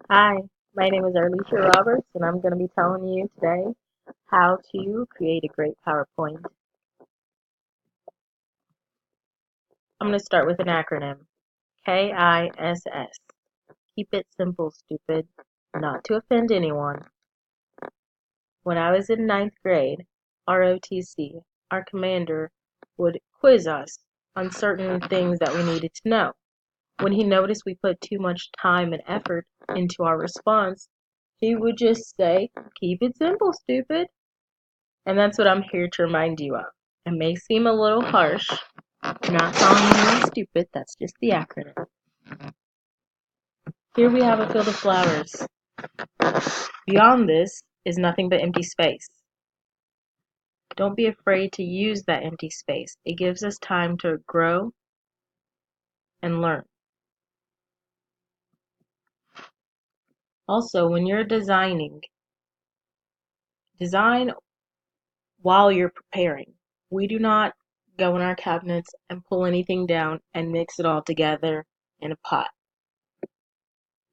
Hi, my name is Arlisha Roberts, and I'm going to be telling you today how to create a great PowerPoint. I'm going to start with an acronym, KISS. Keep it simple, stupid, not to offend anyone. When I was in ninth grade, ROTC, our commander would quiz us on certain things that we needed to know. When he noticed we put too much time and effort into our response, he would just say, keep it simple, stupid. And that's what I'm here to remind you of. It may seem a little harsh. I'm not calling anyone stupid, that's just the acronym. Here we have a field of flowers. Beyond this is nothing but empty space. Don't be afraid to use that empty space. It gives us time to grow and learn. Also, when you're design while you're preparing. We do not go in our cabinets and pull anything down and mix it all together in a pot.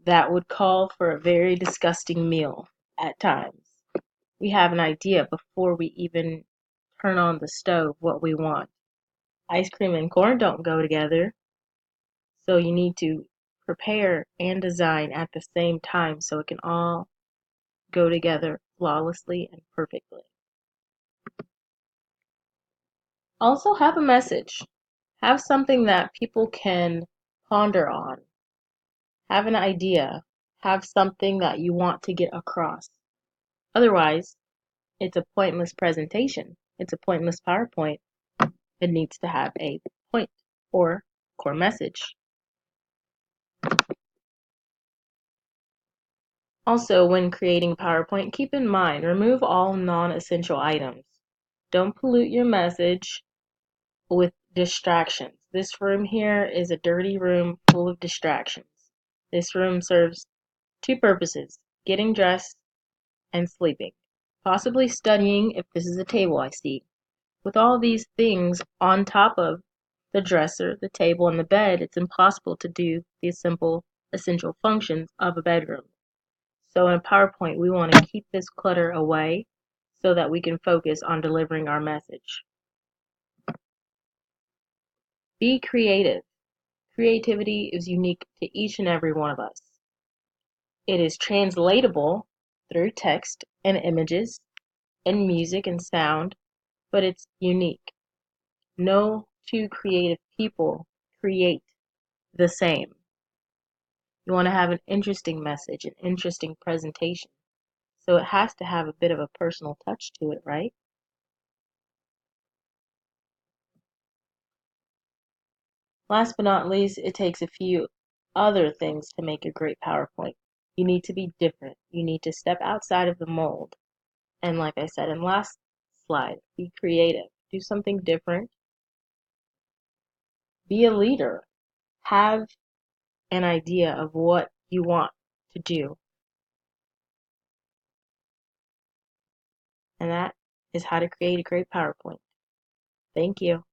That would call for a very disgusting meal at times. We have an idea before we even turn on the stove what we want. Ice cream and corn don't go together, so you need to prepare and design at the same time so it can all go together flawlessly and perfectly. Also have a message. Have something that people can ponder on. Have an idea. Have something that you want to get across. Otherwise, it's a pointless presentation. It's a pointless PowerPoint. It needs to have a point or core message. Also, when creating PowerPoint, keep in mind, remove all non-essential items. Don't pollute your message with distractions. This room here is a dirty room full of distractions. This room serves two purposes: getting dressed and sleeping. Possibly studying if this is a table I see. With all these things on top of the dresser, the table, and the bed, it's impossible to do the simple, essential functions of a bedroom. So in PowerPoint, we want to keep this clutter away so that we can focus on delivering our message. Be creative. Creativity is unique to each and every one of us. It is translatable through text and images and music and sound, but it's unique. No two creative people create the same. You want to have an interesting message, an interesting presentation. So it has to have a bit of a personal touch to it, right? Last but not least, it takes a few other things to make a great PowerPoint. You need to be different. You need to step outside of the mold. And like I said in last slide, be creative. Do something different. Be a leader. Have an idea of what you want to do. And that is how to create a great PowerPoint. Thank you.